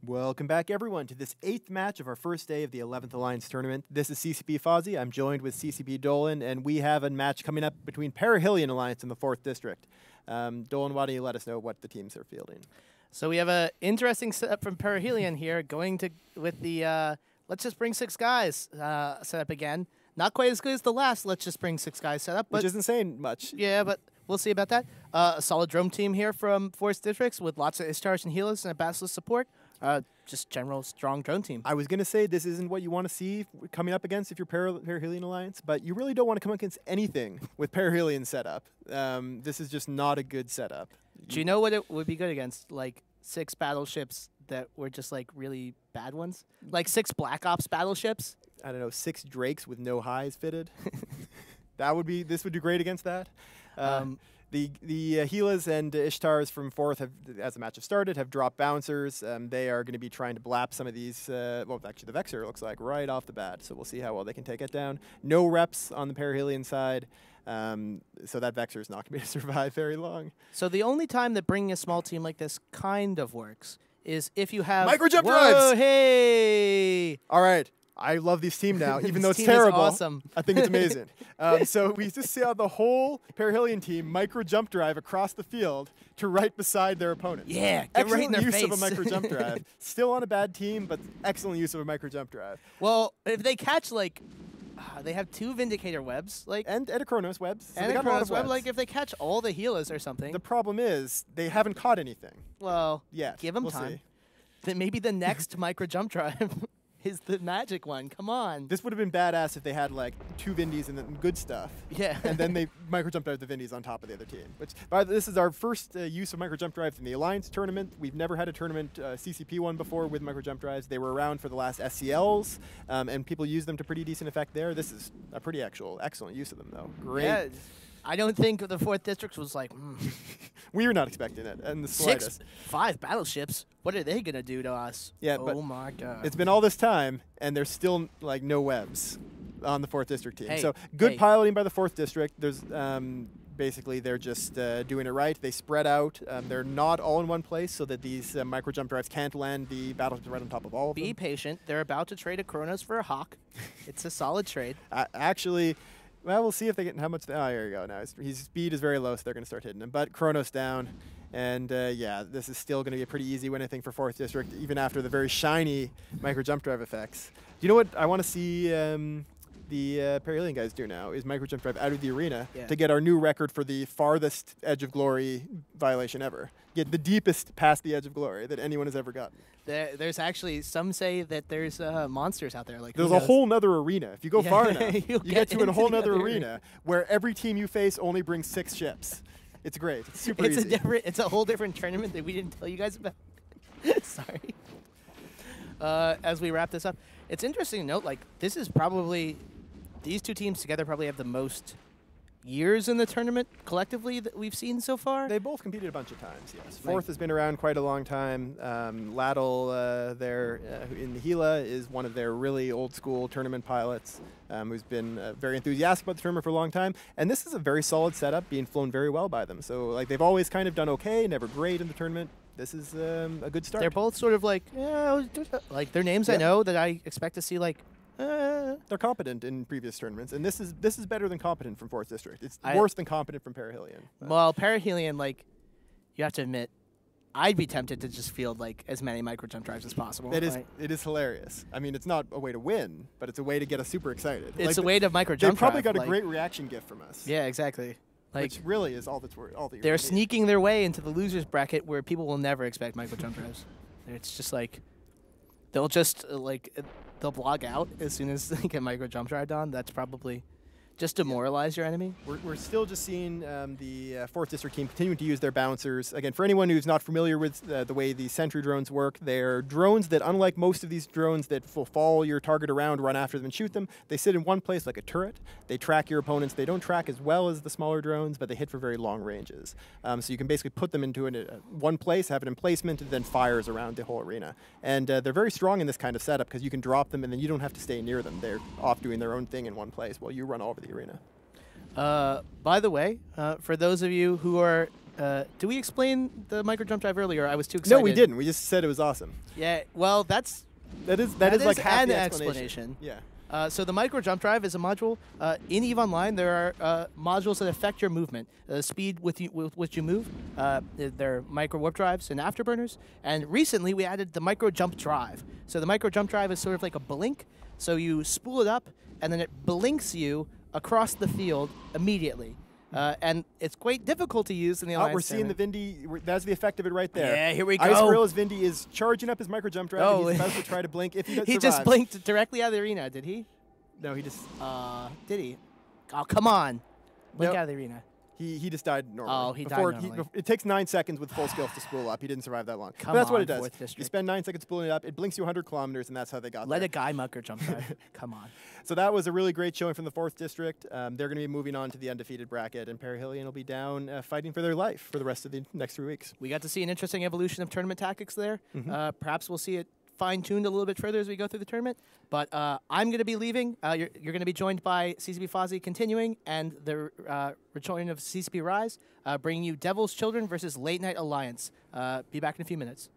Welcome back, everyone, to this 8th match of our first day of the 11th Alliance Tournament. This is CCP Fozzie. I'm joined with CCP Dolan, and we have a match coming up between Perihelion Alliance and the 4th District. Dolan, why don't you let us know what the teams are fielding? So we have an interesting setup from Perihelion here, going to with the let's just bring 6 guys setup again. Not quite as good as the last let's just bring 6 guys setup, but which isn't saying much. Yeah, but we'll see about that. A solid drone team here from 4th Districts with lots of Ishtars and Healers and a Basilisk support. Just general strong drone team. I was going to say this isn't what you want to see coming up against if you're Perihelion Alliance, but you really don't want to come against anything with Perihelion setup. This is just not a good setup. Do you know what it would be good against? Like 6 battleships that were just like really bad ones? Like 6 Black Ops battleships? I don't know, 6 Drakes with no highs fitted. This would do great against that. The Gilas and Ishtars from 4th, have, as the match has started, have dropped bouncers. They are going to be trying to blap some of these, well, actually the Vexer looks like right off the bat, so we'll see how well they can take it down. No reps on the Perihelion side, so that Vexer is not going to be able to survive very long. So the only time that bringing a small team like this kind of works is if you have... Micro jump drives! Hey! All right. I love this team now, even though it's team terrible. Is awesome. I think it's amazing. So we just see how the whole Perihelion team micro jump drive across the field to right beside their opponents. Yeah, get excellent right in their use face. of a micro jump drive. Still on a bad team, but excellent use of a micro jump drive. Well, if they catch like, they have 2 Vindicator webs, like, and a Chronos webs. So and they a got a lot Chronos of web, webs. like if they catch all the Healers or something. The problem is they haven't caught anything. Well, yet. give them we'll time. See. Then maybe the next micro jump drive is the magic one. Come on. This would have been badass if they had like 2 Vindies and then good stuff. Yeah. And then they micro jumped out the Vindies on top of the other team. Which, this is our first use of micro jump drives in the Alliance tournament. We've never had a tournament CCP one before with micro jump drives. They were around for the last SCLs, and people use them to pretty decent effect there. This is a pretty excellent use of them though. Great. Yeah. I don't think the 4th District was like, we were not expecting it in the slightest. 5 battleships. What are they going to do to us? Yeah, oh my God. It's been all this time, and there's still like no webs on the 4th District team. Hey, so good piloting by the 4th District. There's basically they're just doing it right. They spread out. They're not all in one place, so that these micro jump drives can't land the battleships right on top of all of them. Be patient. They're about to trade a Chronos for a Hawk. It's a solid trade. Actually. Well, we'll see if they get how much. Oh, here you go. Now his speed is very low, so they're going to start hitting him. But Chronos down, and yeah, this is still going to be a pretty easy win, I think, for 4th District, even after the very shiny micro jump drive effects. Do you know what I want to see the Perihelion guys do now? Is micro jump drive out of the arena to get our new record for the farthest Edge of Glory violation ever. Get the deepest past the Edge of Glory that anyone has ever gotten. There's actually, some say that there's monsters out there. Like there's a whole nother arena. If you go far enough, you get to a whole nother arena where every team you face only brings 6 ships. It's great. It's super easy. It's a whole different tournament that we didn't tell you guys about. Sorry. As we wrap this up, it's interesting to note, like, this is probably, these 2 teams together probably have the most years in the tournament collectively that we've seen so far. They both competed a bunch of times, yes. 4th has been around quite a long time. Laddle there in the Gila is one of their really old school tournament pilots who's been very enthusiastic about the tournament for a long time. And this is a very solid setup, being flown very well by them. So like they've always kind of done okay, never great in the tournament. This is a good start. They're both sort of like, like they're names I know that I expect to see like, they're competent in previous tournaments, and this is better than competent from 4th District. It's worse than competent from Perihelion. Well, Perihelion, like, you have to admit, I'd be tempted to just field like as many micro jump drives as possible. It is hilarious. I mean, it's not a way to win, but it's a way to get us super excited. It's a way to micro jump. They probably drive, got a great reaction gift from us. Yeah, exactly. Like, which really is all that they're sneaking their way into the losers bracket where people will never expect micro jump drives. It's just like they'll just they'll blog out as soon as they get micro jump drive on. That's probably just demoralize your enemy. We're still just seeing the 4th District team continuing to use their bouncers. Again, for anyone who's not familiar with the way the sentry drones work, they're drones that, unlike most of these drones that will follow your target around, run after them and shoot them, they sit in one place like a turret. They track your opponents. They don't track as well as the smaller drones, but they hit for very long ranges. So you can basically put them into one place, have it in placement, and then fires around the whole arena. And they're very strong in this kind of setup because you can drop them and then you don't have to stay near them. They're off doing their own thing in one place while you run all over the arena. By the way, for those of you who are Do we explain the micro jump drive earlier? I was too excited. No, we didn't. We just said it was awesome. Yeah, well, that is like half an the explanation. Yeah. So the micro jump drive is a module. In EVE Online, there are modules that affect your movement, the speed with which you move. They're micro warp drives and afterburners. And recently, we added the micro jump drive. So the micro jump drive is sort of like a blink. So you spool it up, and then it blinks you across the field immediately. And it's quite difficult to use in the Alliance we're seeing the Vindy. That's the effect of it right there. Yeah, here we go. Ice Gorilla's Vindy is charging up his micro jump drive. Oh. And he's about to try to blink. If he does He just blinked directly out of the arena, did he? No, he just. Did he? Oh, come on. Blink Nope. out of the arena. He just died normally. Oh, he died normally. It takes 9 seconds with full skills to spool up. He didn't survive that long. Come but that's what on, it does. 4th You District. spend 9 seconds spooling it up. It blinks you 100 kilometers, and that's how they got Let there. a guy micro jump drive. Come on. So that was a really great showing from the 4th District. They're going to be moving on to the undefeated bracket, and Perihelion will be down fighting for their life for the rest of the next 3 weeks. We got to see an interesting evolution of tournament tactics there. Perhaps we'll see it fine-tuned a little bit further as we go through the tournament. But I'm going to be leaving. You're going to be joined by CCP Fozzie continuing, and the return of CCP Rise, bringing you Devil's Children versus Late Night Alliance. Be back in a few minutes.